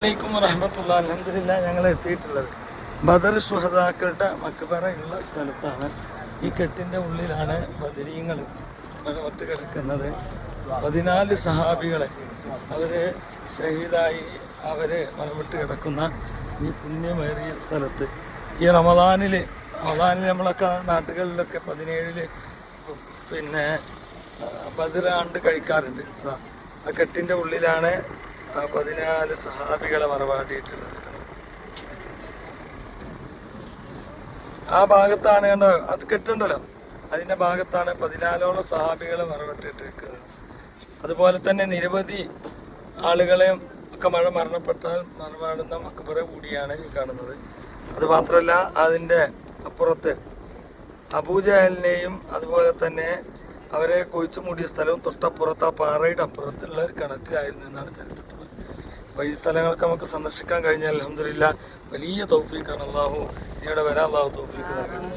അലൈക്കും വറഹ്മത്തുള്ളാഹി. അൽഹംദുലില്ലാഹ് ഞങ്ങൾ എത്തിയിട്ടുള്ളത് ബദർ ശുഹദാക്കളുടെ മക്ബറ ഉള്ള സ്ഥലത്താണ്. ഈ കെട്ടിൻ്റെ ഉള്ളിലാണ് ബദരീങ്ങൾ ഒറ്റ കിടക്കുന്നത്. 14 സഹാബികളെ അവർ ഷഹീദായി അവർ മരണപ്പെട്ട് കിടക്കുന്ന ഈ പുണ്യമേറിയ സ്ഥലത്ത് ഈ റമദാനിൽ നമ്മളൊക്കെ നാട്ടുകളിലൊക്കെ 17 പിന്നെ ബദർ ആണ്ട് കഴിക്കാറുണ്ട്. ആ കെട്ടിൻ്റെ ഉള്ളിലാണ് 14 സഹാബികളെ മറവാടിയിട്ടുള്ളത്. ആ ഭാഗത്താണ് കണ്ടോ, അത് കെട്ടുണ്ടല്ലോ, അതിൻ്റെ ഭാഗത്താണ് 14ഓളം സഹാബികളെ മറവിട്ടിട്ടിരിക്കുന്നത്. അതുപോലെ തന്നെ നിരവധി ആളുകളെയും ഒക്കെ മരണപ്പെട്ടാൽ മറവാടുന്ന മക്ബറ കൂടിയാണ് ഈ കാണുന്നത്. അതുമാത്രമല്ല അതിൻ്റെ അപ്പുറത്ത് അബൂജഹലിനെയും അതുപോലെ തന്നെ അവരെ കുഴിച്ചു മൂടിയ സ്ഥലവും തൊട്ടപ്പുറത്ത് ആ പാറയുടെ അപ്പുറത്തുള്ള ഒരു കിണറ്റിലായിരുന്നു എന്നാണ് ചരിത്രത്തിൽ. അപ്പോൾ ഈ സ്ഥലങ്ങളൊക്കെ നമുക്ക് സന്ദർശിക്കാൻ കഴിഞ്ഞാൽ അൽഹംദുലില്ലാഹ് വലിയ തൗഫീഖാണ്. അല്ലാഹു ഇവിടെ വരാൻ അല്ലാഹു തൗഫീഖ് നൽകട്ടെ.